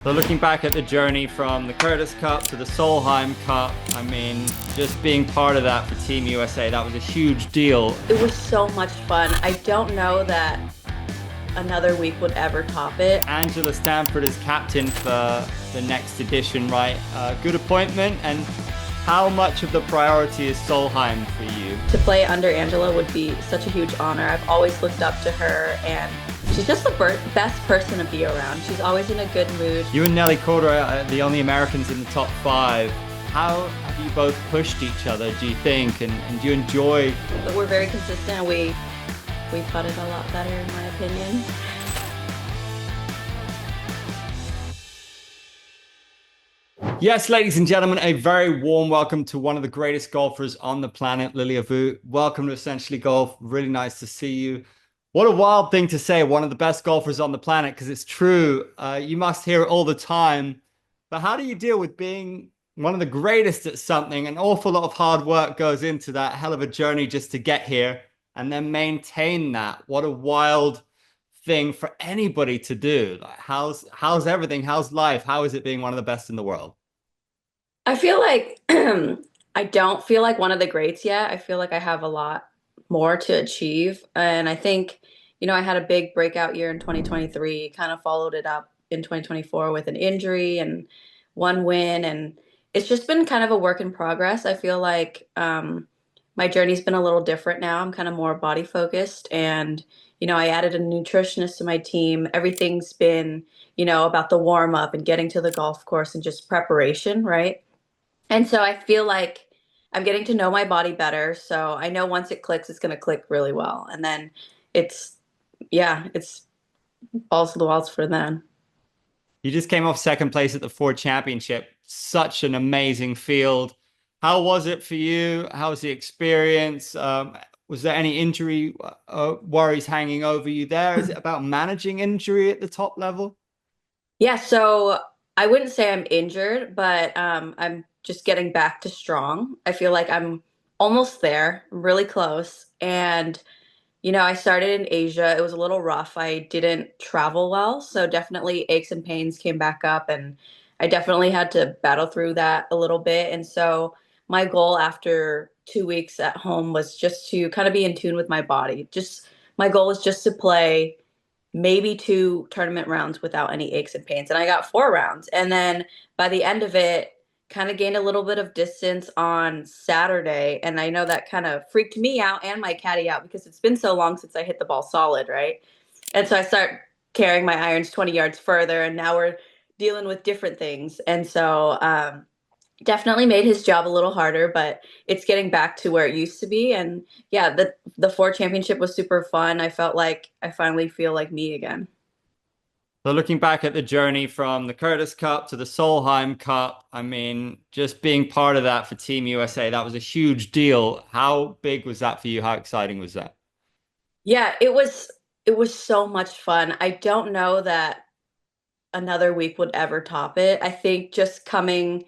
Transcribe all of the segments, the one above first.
So looking back at the journey from the Curtis Cup to the Solheim Cup, I mean, just being part of that for Team USA, that was a huge deal. It was so much fun. I don't know that another week would ever top it. Angela Stanford is captain for the next edition, right? Good appointment. And how much of the priority is Solheim for you? To play under Angela would be such a huge honor. I've always looked up to her, and she's just the best person to be around. She's always in a good mood. You and Nelly Korda are the only Americans in the top five. How have you both pushed each other, do you think? And do you enjoy? But we're very consistent, and we putted a lot better, in my opinion. Yes, ladies and gentlemen, a very warm welcome to one of the greatest golfers on the planet, Lilia Vu. Welcome to Essentially Golf. Really nice to see you. What a wild thing to say, one of the best golfers on the planet, because it's true. You must hear it all the time. But how do you deal with being one of the greatest at something? An awful lot of hard work goes into that, hell of a journey just to get here and then maintain that. What a wild thing for anybody to do. Like, how's everything? How's life? How is it being one of the best in the world? I feel like I don't feel like one of the greats yet. I feel like I have a lot more to achieve. And I think, I had a big breakout year in 2023, kind of followed it up in 2024 with an injury and one win. And it's just been kind of a work in progress. I feel like my journey's been a little different now. I'm kind of more body focused. And, I added a nutritionist to my team. Everything's been, about the warm up and getting to the golf course and just preparation, right? And so I feel like I'm getting to know my body better. So I know once it clicks, it's going to click really well. And then it's, yeah, it's balls to the walls for then. You just came off second place at the Ford Championship. Such an amazing field. How was it for you? How was the experience? Was there any injury worries hanging over you there? Is it about managing injury at the top level? Yeah. So I wouldn't say I'm injured, but I'm just getting back to strong. I feel like I'm almost there, really close. And I started in Asia. It was a little rough. I didn't travel well, so definitely aches and pains came back up, and I definitely had to battle through that a little bit. And so my goal after 2 weeks at home was just to kind of be in tune with my body. Just my goal was just to play maybe two tournament rounds without any aches and pains. And I got 4 rounds. And then by the end of it, kind of gained a little bit of distance on Saturday. And I know that kind of freaked me out and my caddy out because it's been so long since I hit the ball solid, right? And so I start carrying my irons 20 yards further, and now we're dealing with different things. And so definitely made his job a little harder, but it's getting back to where it used to be. And yeah, the Ford Championship was super fun. I felt like I finally feel like me again. So looking back at the journey from the Curtis Cup to the Solheim Cup, I mean, just being part of that for Team USA, that was a huge deal. How big was that for you? How exciting was that? Yeah, it was so much fun. I don't know that another week would ever top it. I think just coming,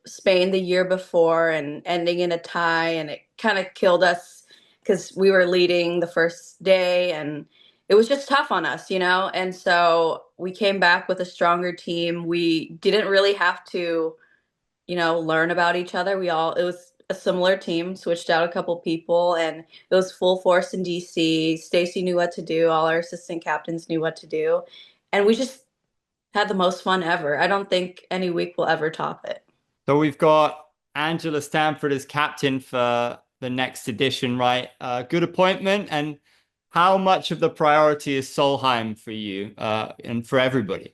Spain the year before and ending in a tie, and it kind of killed us because we were leading the first day, and it was just tough on us, And so we came back with a stronger team. We didn't really have to, learn about each other. It was a similar team, switched out a couple people, and it was full force in DC. Stacy knew what to do. All our assistant captains knew what to do. And we just had the most fun ever. I don't think any week will ever top it. So we've got Angela Stanford as captain for the next edition, right? Good appointment. And how much of the priority is Solheim for you and for everybody?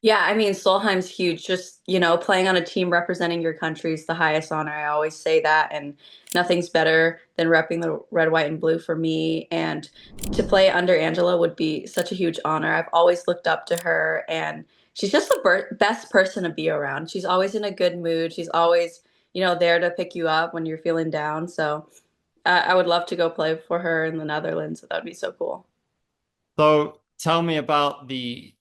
Yeah, I mean, Solheim's huge. Just, playing on a team representing your country is the highest honor. I always say that, and nothing's better than repping the red, white, and blue for me. And to play under Angela would be such a huge honor. I've always looked up to her, and she's just the best person to be around. She's always in a good mood. She's always, there to pick you up when you're feeling down. So I would love to go play for her in the Netherlands. That would be so cool. So tell me about the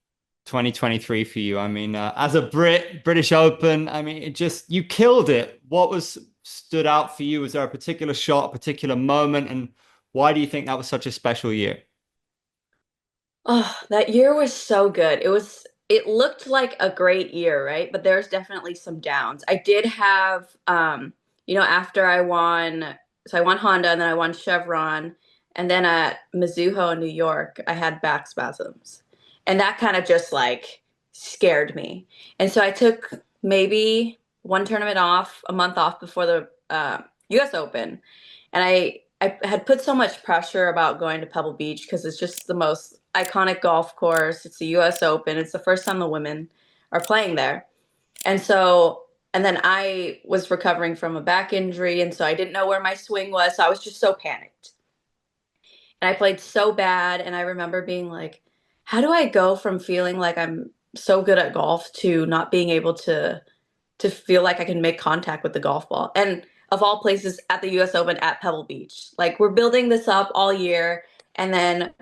2023 for you. I mean, as a British Open, I mean, you killed it. What was stood out for you? Was there a particular shot, a particular moment, and why do you think that was such a special year? Oh, that year was so good. it looked like a great year, right? But there's definitely some downs. I did have, after I won, so I won Honda and then I won Chevron. And then at Mizuho in New York, I had back spasms. And that kind of just like scared me. And so I took maybe one tournament off, a month off before the US Open. And I had put so much pressure about going to Pebble Beach because it's just the most iconic golf course. It's the US Open. It's the first time the women are playing there. And so, and then I was recovering from a back injury. And so I didn't know where my swing was. So I was just so panicked. And I played so bad. And I remember being like, how do I go from feeling like I'm so good at golf to not being able to feel like I can make contact with the golf ball? And of all places, at the US Open at Pebble Beach. Like we're building this up all year, and then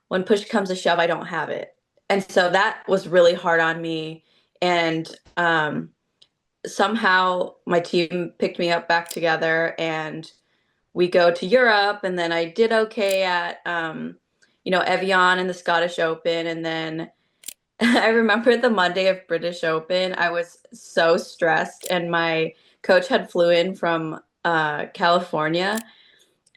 when push comes to shove, I don't have it. And so that was really hard on me. And somehow my team picked me up back together, and we go to Europe, and then I did okay at Evian and the Scottish Open, and then I remember the Monday of British Open, I was so stressed, and my coach had flew in from California,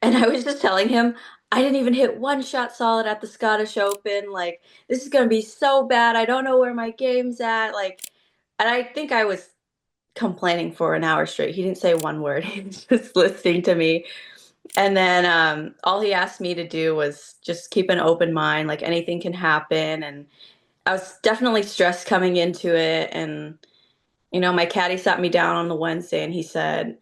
and I was just telling him I didn't even hit one shot solid at the Scottish Open. Like, this is gonna be so bad. I don't know where my game's at. Like, and I think I was complaining for an hour straight. He didn't say one word. He was just listening to me. And then all he asked me to do was just keep an open mind. Like anything can happen, and I was definitely stressed coming into it. And, my caddy sat me down on the Wednesday and he said,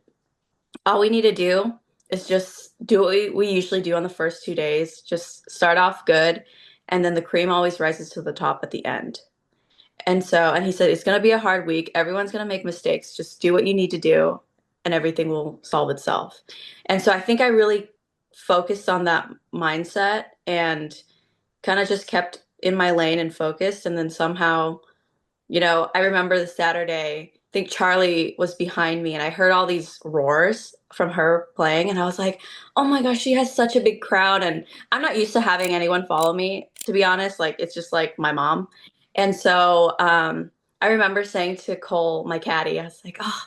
all we need to do is just do what we usually do on the first 2 days. Just start off good. And then the cream always rises to the top at the end. And he said, it's going to be a hard week. Everyone's going to make mistakes. Just do what you need to do and everything will solve itself. And so I think I really focused on that mindset and kind of just kept in my lane and focused. And then somehow, I remember the Saturday, I think Charlie was behind me and I heard all these roars from her playing. And I was like, oh my gosh, she has such a big crowd. And I'm not used to having anyone follow me, to be honest. Like, it's just like my mom. And so I remember saying to Cole, my caddy, I was like, oh,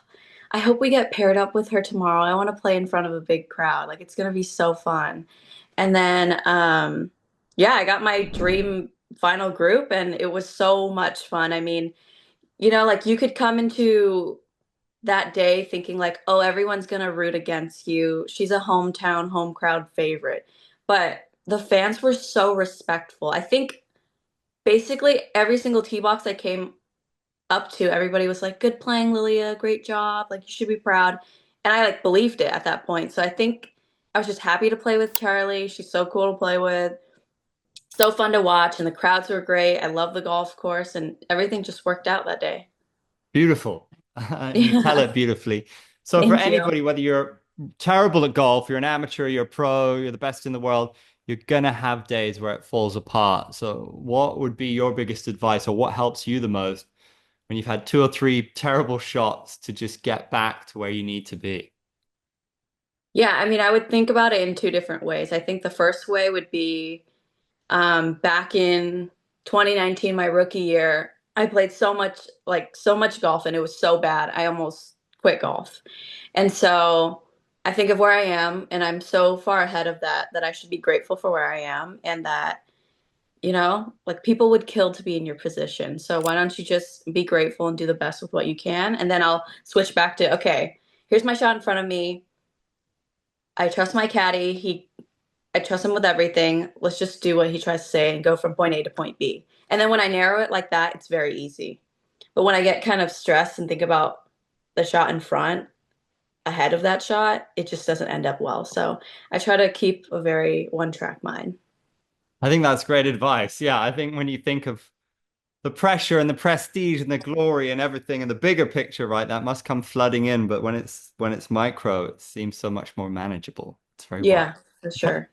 I hope we get paired up with her tomorrow. I want to play in front of a big crowd. Like, it's going to be so fun. And then, yeah, I got my dream final group and it was so much fun. I mean, like you could come into that day thinking like, oh, everyone's going to root against you. She's a hometown, home crowd favorite. But the fans were so respectful. I think basically every single tee box I came up to, everybody was like, good playing, Lilia, great job. Like, you should be proud. And I like believed it at that point. So I think I was just happy to play with Charlie. She's so cool to play with. So fun to watch. And the crowds were great. I love the golf course and everything just worked out that day. Beautiful. And you tell Yeah. it beautifully. So for Thank you. anybody, whether you're terrible at golf, you're an amateur, you're a pro, you're the best in the world, you're gonna have days where it falls apart. So what would be your biggest advice or what helps you the most when you've had two or three terrible shots to just get back to where you need to be? Yeah, I mean, I would think about it in two different ways. I think the first way would be back in 2019, my rookie year, I played so much golf, and it was so bad. I almost quit golf. And so I think of where I am, and I'm so far ahead of that I should be grateful for where I am, and that, like people would kill to be in your position. So why don't you just be grateful and do the best with what you can? And then I'll switch back to, okay, here's my shot in front of me. I trust my caddy. I trust him with everything. Let's just do what he tries to say and go from point A to point B. And then when I narrow it like that, it's very easy. But when I get kind of stressed and think about the shot in front ahead of that shot, it just doesn't end up well. So I try to keep a very one track mind. I think that's great advice. Yeah, I think when you think of the pressure and the prestige and the glory and everything and the bigger picture, right, that must come flooding in. But when it's micro, it seems so much more manageable. It's very wise. Yeah, for sure.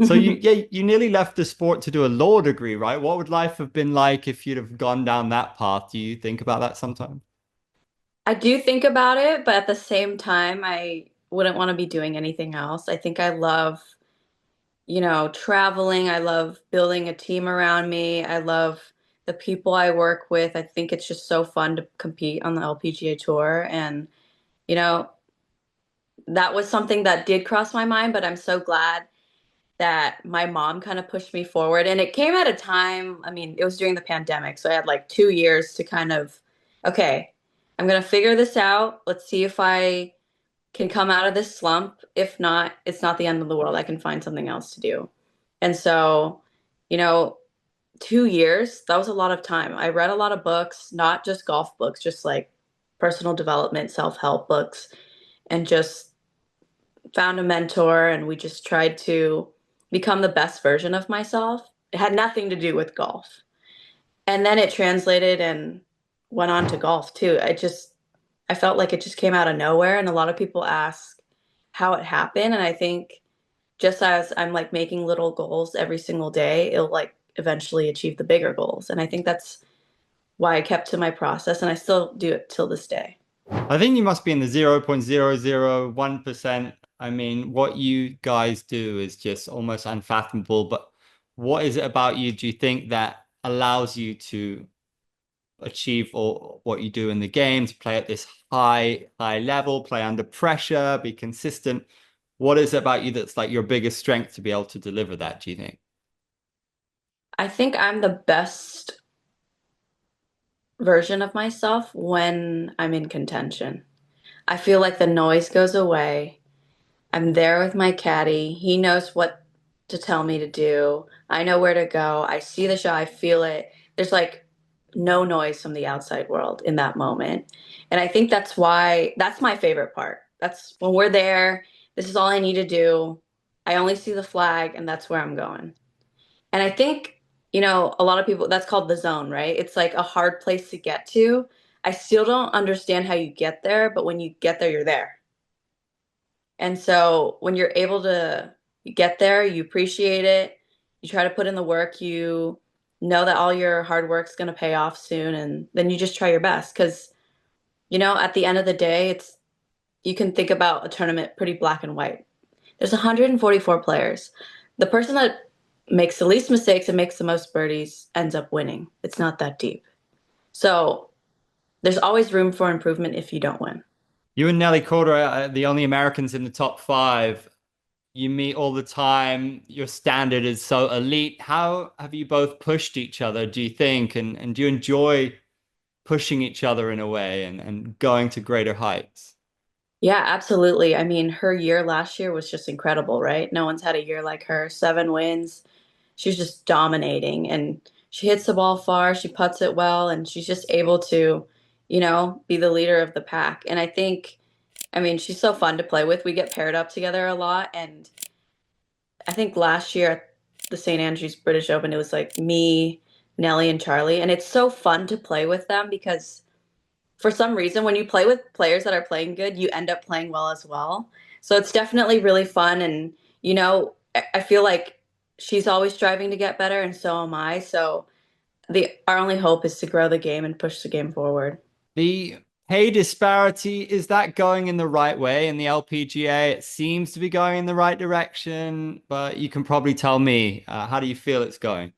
So you nearly left the sport to do a law degree, right? What would life have been like if you'd have gone down that path? Do you think about that sometimes? I do think about it, but at the same time, I wouldn't want to be doing anything else. I think I love, traveling. I love building a team around me. I love the people I work with. I think it's just so fun to compete on the LPGA tour. And, you know, that was something that did cross my mind, but I'm so glad that my mom kind of pushed me forward. And it came at a time, I mean, it was during the pandemic. So I had like 2 years to kind of, okay, I'm going to figure this out. Let's see if I can come out of this slump. If not, it's not the end of the world. I can find something else to do. And so, you know, 2 years, that was a lot of time. I read a lot of books, not just golf books, just like personal development, self-help books, and just found a mentor. And we just tried to become the best version of myself. It had nothing to do with golf. And then it translated and went on to golf too. I felt like it just came out of nowhere. And a lot of people ask how it happened. And I think just as I'm like making little goals every single day, it'll like eventually achieve the bigger goals. And I think that's why I kept to my process and I still do it till this day. I think you must be in the 0.001%. I mean, what you guys do is just almost unfathomable. But what is it about you, do you think, that allows you to achieve all what you do in the game, to play at this high level, play under pressure, be consistent? What is it about you that's like your biggest strength to be able to deliver that, do you think? I think I'm the best version of myself when I'm in contention. I feel like the noise goes away. I'm there with my caddy. He knows what to tell me to do. I know where to go. I see the shot. I feel it. There's like no noise from the outside world in that moment. And I think that's my favorite part. That's when we're there. This is all I need to do. I only see the flag and that's where I'm going. And I think, a lot of people, that's called the zone, right? It's like a hard place to get to. I still don't understand how you get there, but when you get there, you're there. And so when you're able to get there, you appreciate it. You try to put in the work. You know that all your hard work's going to pay off soon. And then you just try your best. Because, at the end of the day, you can think about a tournament pretty black and white. There's 144 players. The person that makes the least mistakes and makes the most birdies ends up winning. It's not that deep. So there's always room for improvement if you don't win. You and Nelly Korda are the only Americans in the top five. You meet all the time. Your standard is so elite. How have you both pushed each other, do you think? And do you enjoy pushing each other in a way and going to greater heights? Yeah, absolutely. I mean, her year last year was just incredible, right? No one's had a year like her. 7 wins. She's just dominating and she hits the ball far, she puts it well, and she's just able to, be the leader of the pack. And I mean, she's so fun to play with. We get paired up together a lot. And I think last year at the St. Andrews British Open, it was like me, Nelly, and Charlie. And it's so fun to play with them because for some reason, when you play with players that are playing good, you end up playing well as well. So it's definitely really fun. And, I feel like she's always striving to get better, and so am I. So our only hope is to grow the game and push the game forward. The pay disparity, is that going in the right way in the LPGA? It seems to be going in the right direction, but you can probably tell me, how do you feel it's going?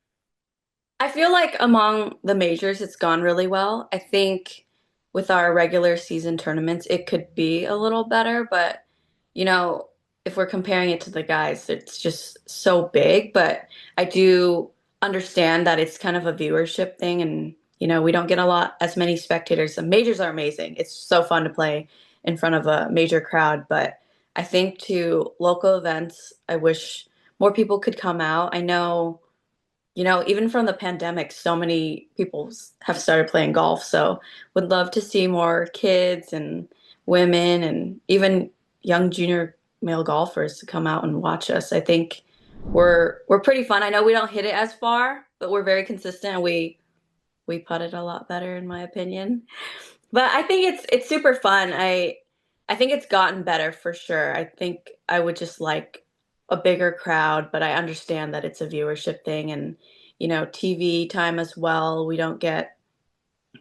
I feel like among the majors, it's gone really well. I think with our regular season tournaments, it could be a little better, but you know, if we're comparing it to the guys, it's just so big. But I do understand that it's kind of a viewership thing, and we don't get a lot as many spectators. The majors are amazing. It's so fun to play in front of a major crowd, but I think to local events, I wish more people could come out. I know even from the pandemic, so many people have started playing golf. So would love to see more kids and women and even young junior male golfers to come out and watch us. I think we're pretty fun. I know we don't hit it as far, but we're very consistent and we putt it a lot better in my opinion. But I think it's super fun. I think it's gotten better for sure. I think I would just like a bigger crowd, but I understand that it's a viewership thing and TV time as well. We don't get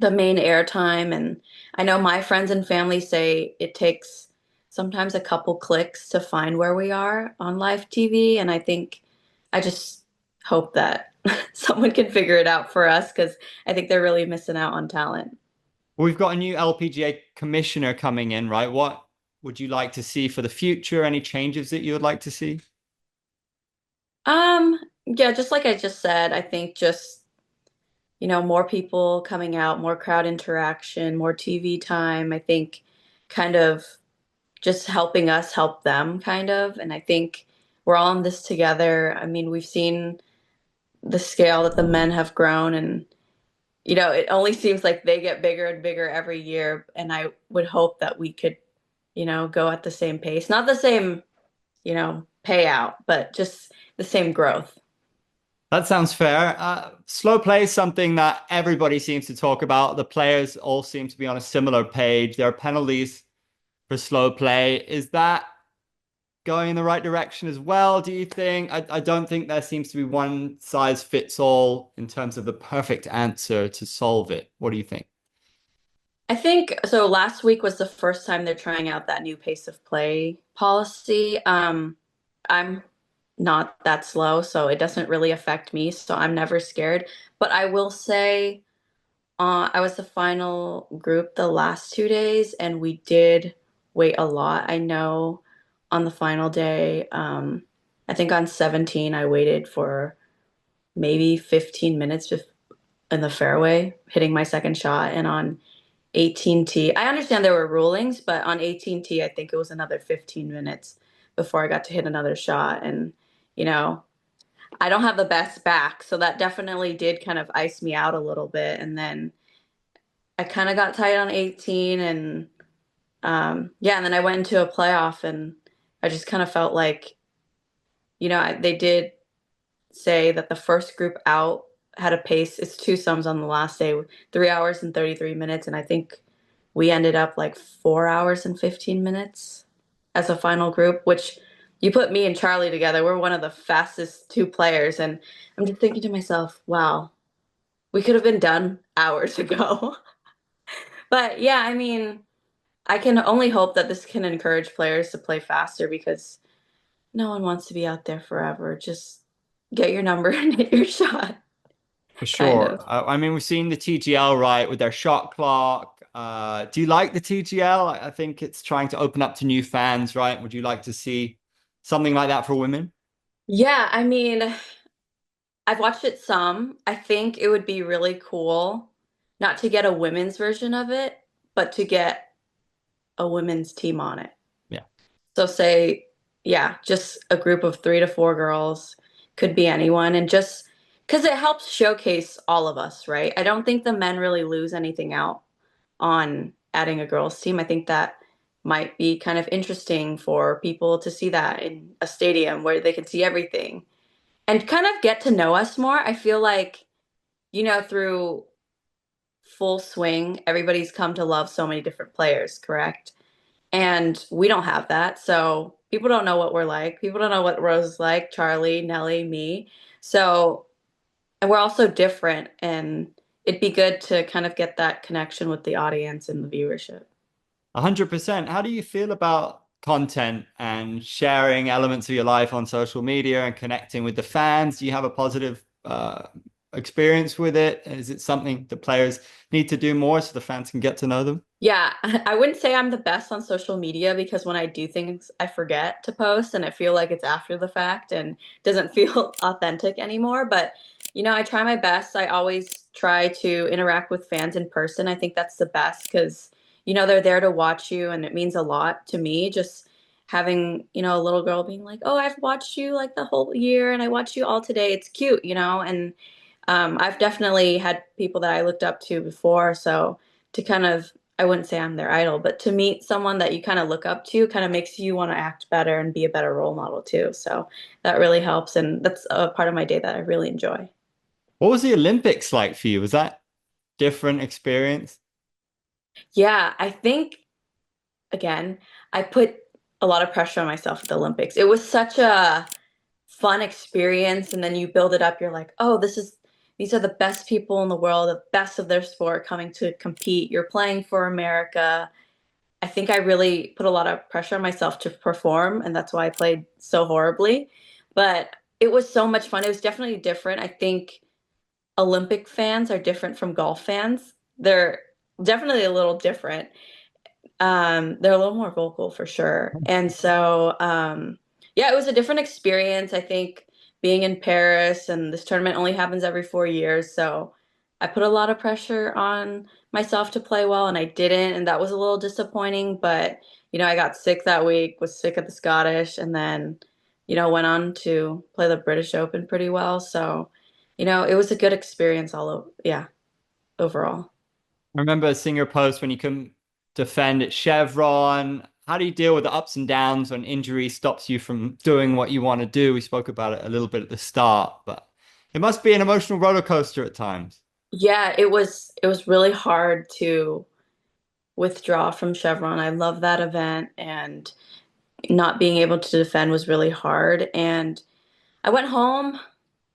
the main airtime and I know my friends and family say it takes sometimes a couple clicks to find where we are on live TV and I think I just hope that someone can figure it out for us because I think they're really missing out on talent. We've got a new LPGA commissioner coming in, right? What would you like to see for the future? Any changes that you would like to see? Yeah, just like I just said, I think just, more people coming out, more crowd interaction, more TV time. I think kind of just helping us help them kind of. And I think we're all in this together. I mean, we've seen the scale that the men have grown and it only seems like they get bigger and bigger every year. And I would hope that we could, go at the same pace. Not the same, payout, but just the same growth. That sounds fair. Slow play is something that everybody seems to talk about. The players all seem to be on a similar page. There are penalties for slow play. Is that going in the right direction as well, do you think? I don't think there seems to be one size fits all in terms of the perfect answer to solve it. What do you think? I think so. Last week was the first time they're trying out that new pace of play policy. I'm not that slow, so it doesn't really affect me. So I'm never scared. But I will say, I was the final group the last 2 days, and we did wait a lot. I know on the final day, I think on 17, I waited for maybe 15 minutes in the fairway, hitting my second shot, and on 18T. I understand there were rulings, but on 18T, I think it was another 15 minutes before I got to hit another shot. And, you know, I don't have the best back, so that definitely did kind of ice me out a little bit. And then I kind of got tight on 18 and yeah, and then I went into a playoff and I just kind of felt like, they did say that the first group out had a pace. It's two sums on the last day, 3 hours and 33 minutes. And I think we ended up like 4 hours and 15 minutes as a final group, which you put me and Charlie together. We're one of the fastest two players. And I'm just thinking to myself, wow, we could have been done hours ago. But yeah, I mean, I can only hope that this can encourage players to play faster because no one wants to be out there forever. Just get your number and hit your shot, For kind sure. of. I mean, we've seen the TGL, right, with their shot clock. Do you like the TGL? I think it's trying to open up to new fans, right? Would you like to see something like that for women? Yeah, I mean, I've watched it some. I think it would be really cool not to get a women's version of it, but to get a women's team on it. Yeah. So say, yeah, just a group of 3 to 4 girls, could be anyone, and just because it helps showcase all of us, right? I don't think the men really lose anything out on adding a girls team. I think that might be kind of interesting for people to see that in a stadium where they can see everything and kind of get to know us more. I feel like, through full swing, everybody's come to love so many different players, correct? And we don't have that. So people don't know what we're like. People don't know what Rose is like, Charlie, Nelly, me. So, and we're also different. And it'd be good to kind of get that connection with the audience and the viewership. 100%. How do you feel about content and sharing elements of your life on social media and connecting with the fans? Do you have a positive experience with it? Is it something the players need to do more so the fans can get to know them? Yeah, I wouldn't say I'm the best on social media because when I do things, I forget to post and I feel like it's after the fact and doesn't feel authentic anymore. But, I try my best. I always try to interact with fans in person. I think that's the best because, they're there to watch you and it means a lot to me. Just having, a little girl being like, oh, I've watched you like the whole year and I watched you all today. It's cute, and I've definitely had people that I looked up to before. So to kind of, I wouldn't say I'm their idol, but to meet someone that you kind of look up to kind of makes you want to act better and be a better role model too. So that really helps. And that's a part of my day that I really enjoy. What was the Olympics like for you? Was that different experience? Yeah, I think, again, I put a lot of pressure on myself at the Olympics. It was such a fun experience. And then you build it up. You're like, oh, these are the best people in the world, the best of their sport coming to compete. You're playing for America. I think I really put a lot of pressure on myself to perform, and that's why I played so horribly. But it was so much fun. It was definitely different. I think Olympic fans are different from golf fans. They're definitely a little different. They're a little more vocal for sure. And so, yeah, it was a different experience. I think being in Paris, and this tournament only happens every 4 years. So I put a lot of pressure on myself to play well, and I didn't. And that was a little disappointing. But, I got sick that week, was sick at the Scottish, and then, went on to play the British Open pretty well. So, it was a good experience all over, yeah, overall. I remember seeing your post when you couldn't defend at Chevron. How do you deal with the ups and downs when injury stops you from doing what you want to do? We spoke about it a little bit at the start, but it must be an emotional roller coaster at times. Yeah, it was really hard to withdraw from Chevron. I love that event, and not being able to defend was really hard. And I went home,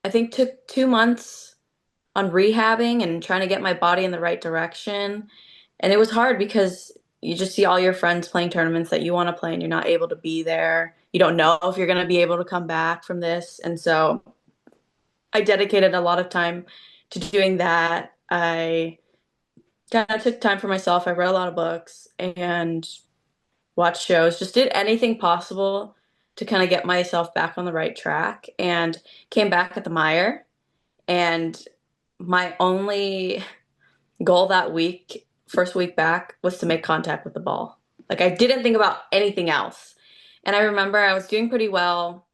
I think took 2 months on rehabbing and trying to get my body in the right direction. And it was hard because you just see all your friends playing tournaments that you want to play and you're not able to be there. You don't know if you're going to be able to come back from this. And so I dedicated a lot of time to doing that. I kind of took time for myself. I read a lot of books and watched shows, just did anything possible to kind of get myself back on the right track, and came back at the Mire. And my only goal that week, first week back, was to make contact with the ball. Like I didn't think about anything else. And I remember I was doing pretty well.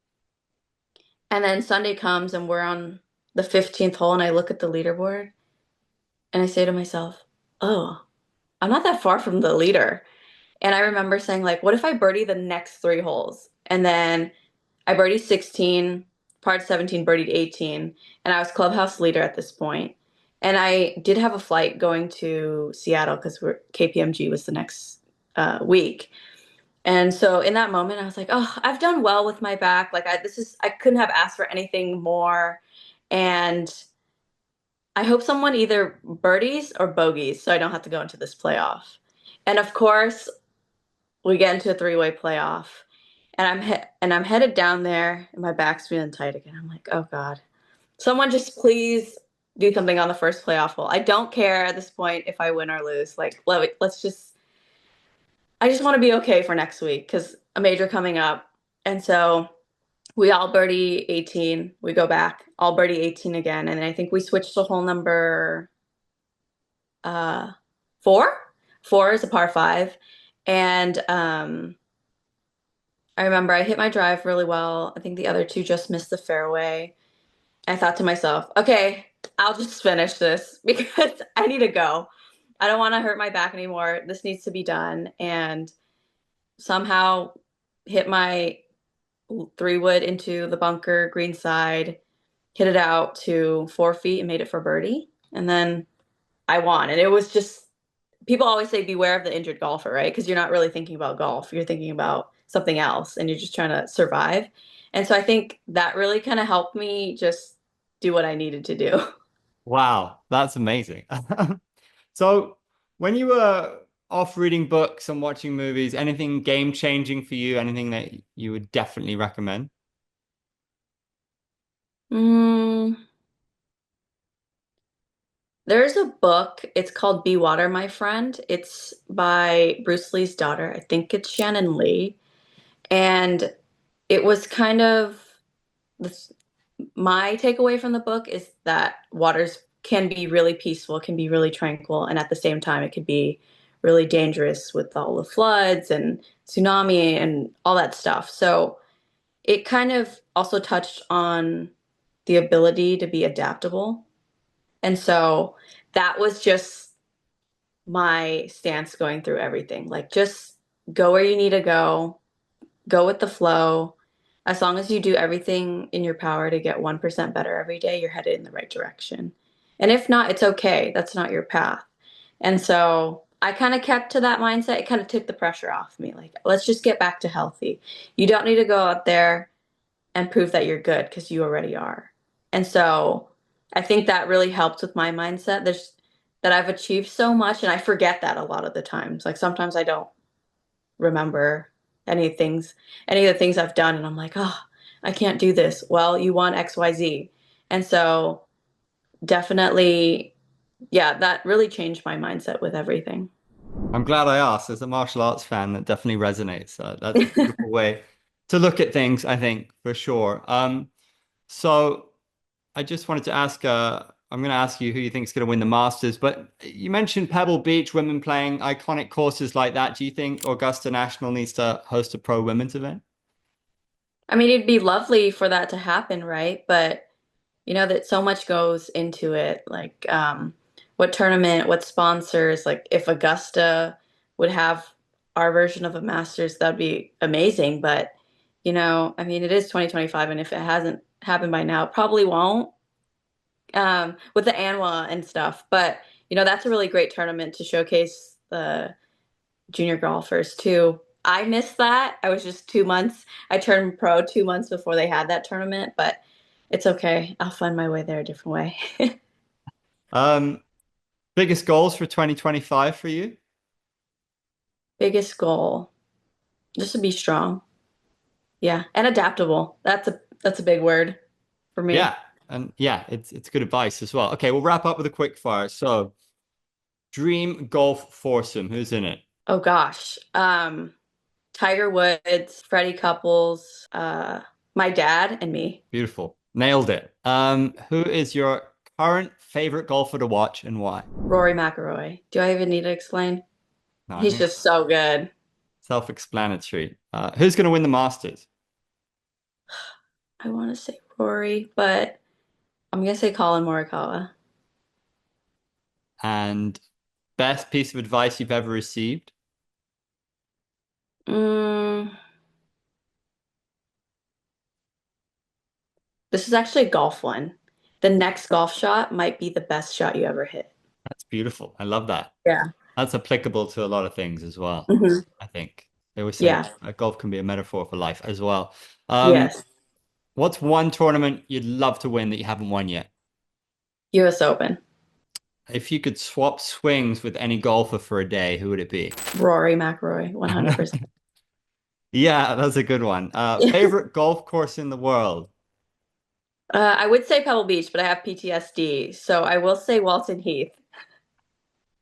And then Sunday comes and we're on the 15th hole, and I look at the leaderboard and I say to myself, oh, I'm not that far from the leader. And I remember saying, like, what if I birdie the next 3 holes? And then I birdied 16, par 17, birdied 18, and I was clubhouse leader at this point. And I did have a flight going to Seattle because KPMG was the next week. And so in that moment, I was like, oh, I've done well with my back. Like I couldn't have asked for anything more. And I hope someone either birdies or bogeys so I don't have to go into this playoff. And of course, we get into a three-way playoff, and I'm headed down there, and my back's feeling tight again. I'm like, oh God, someone just please do something on the first playoff hole. I don't care at this point if I win or lose. Like, let's just. I just want to be okay for next week because a major coming up, and so we all birdie 18. We go back, all birdie 18 again, and I think we switched to hole number uh 4. 4 is a par 5, and I remember I hit my drive really well. I think the other two just missed the fairway. I thought to myself, okay, I'll just finish this because I need to go. I don't want to hurt my back anymore. This needs to be done. And somehow hit my 3 wood into the bunker, green side, hit it out to 4 feet and made it for birdie. And then I won. And it was just, people always say beware of the injured golfer, right? Because you're not really thinking about golf. You're thinking about something else and you're just trying to survive. And so I think that really kind of helped me just do what I needed to do. Wow, that's amazing. So, when you were off reading books and watching movies, anything game changing for you? Anything that you would definitely recommend? Mm, there's a book. It's called Be Water, My Friend. It's by Bruce Lee's daughter. I think it's Shannon Lee. And it was kind of this, my takeaway from the book is that waters can be really peaceful, can be really tranquil, and at the same time, it could be really dangerous with all the floods and tsunami and all that stuff. So it kind of also touched on the ability to be adaptable. And so that was just my stance going through everything. Like, just go where you need to go with the flow. As long as you do everything in your power to get 1% better every day, you're headed in the right direction. And if not, it's okay. That's not your path. And so I kind of kept to that mindset. It kind of took the pressure off me. Like, let's just get back to healthy. You don't need to go out there and prove that you're good because you already are. And so I think that really helped with my mindset. There's that I've achieved so much and I forget that a lot of the times. Like sometimes I don't remember any of the things I've done and I'm like, oh, I can't do this. Well, you won XYZ. And so definitely, yeah, that really changed my mindset with everything. I'm glad I asked. As a martial arts fan, that definitely resonates. That's a beautiful way to look at things, I think, for sure. So I just wanted to ask, I'm going to ask you who you think is going to win the Masters, but you mentioned Pebble Beach, women playing iconic courses like that. Do you think Augusta National needs to host a pro women's event? I mean, it'd be lovely for that to happen, right? But you know that so much goes into it, like what tournament, what sponsors, like if Augusta would have our version of a Masters, that'd be amazing. But I mean, it is 2025, and if it hasn't happened by now, it probably won't. With the ANWA and stuff. But that's a really great tournament to showcase the junior golfers too. I missed that. I was just 2 months. I turned pro 2 months before they had that tournament, but it's okay. I'll find my way there a different way. Um, Biggest goals for 2025 for you? Biggest goal, just to be strong. Yeah, and adaptable. That's a big word for Yeah. me. And yeah, it's good advice as well. Okay, we'll wrap up with a quick fire. So, dream golf foursome, who's in it? Oh gosh. Tiger Woods, Freddie Couples, my dad and me. Beautiful. Nailed it. Who is your current favorite golfer to watch and why? Rory McIlroy. Do I even need to explain? No, I He's think just so good. self-explanatory. Who's going to win the Masters? I want to say Rory, but I'm gonna say Colin Morikawa. And best piece of advice you've ever received? Mm, this is actually a golf one. The next golf shot might be the best shot you ever hit. That's beautiful. I love that. Yeah. That's applicable to a lot of things as well. Hmm. I think they always say Yeah. golf can be a metaphor for life as well. Um, Yes. what's one tournament you'd love to win that you haven't won yet? US Open. If you could swap swings with any golfer for a day, who would it be? Rory McIlroy, 100%. Yeah, that's a good one. Favorite golf course in the world? I would say Pebble Beach, but I have PTSD, so I will say Walton Heath.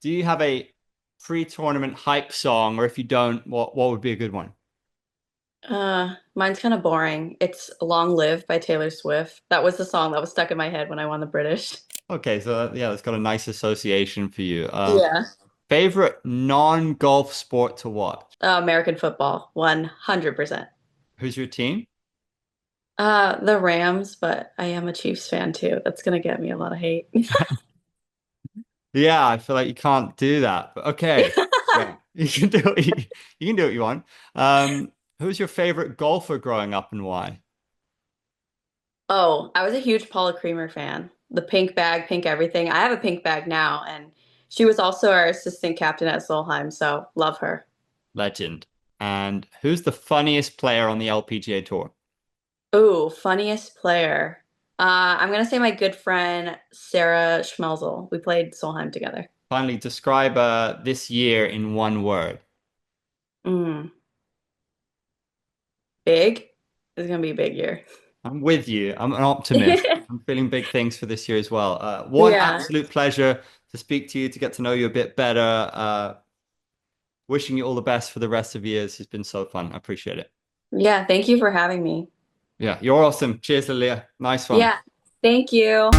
Do you have a pre-tournament hype song, or if you don't, what would be a good one? Mine's kind of boring. It's Long Live by Taylor Swift. That was the song that was stuck in my head when I won the British. Okay, so yeah, it's got a nice association for you. Yeah. Favorite non-golf sport to watch? American football, 100%. Who's your team? The Rams, but I am a Chiefs fan too. That's gonna get me a lot of hate. Yeah, I feel like you can't do that, but okay. Yeah, you can do you can do what you want. Who's your favorite golfer growing up and why? Oh, I was a huge Paula Creamer fan. The pink bag, pink everything. I have a pink bag now, and she was also our assistant captain at Solheim, so love her. Legend. And who's the funniest player on the LPGA tour? Ooh, funniest player. I'm gonna say my good friend Sarah Schmelzel. We played Solheim together. Finally, describe this year in one word. Mm, big. It's gonna be a big year. I'm with you. I'm an optimist. I'm feeling big things for this year as well. One Yeah. absolute pleasure to speak to you, to get to know you a bit better. Wishing you all the best for the rest of years. It's been so fun. I appreciate it. Yeah, thank you for having me. Yeah, you're awesome. Cheers, Lilia. Nice one. Yeah, thank you.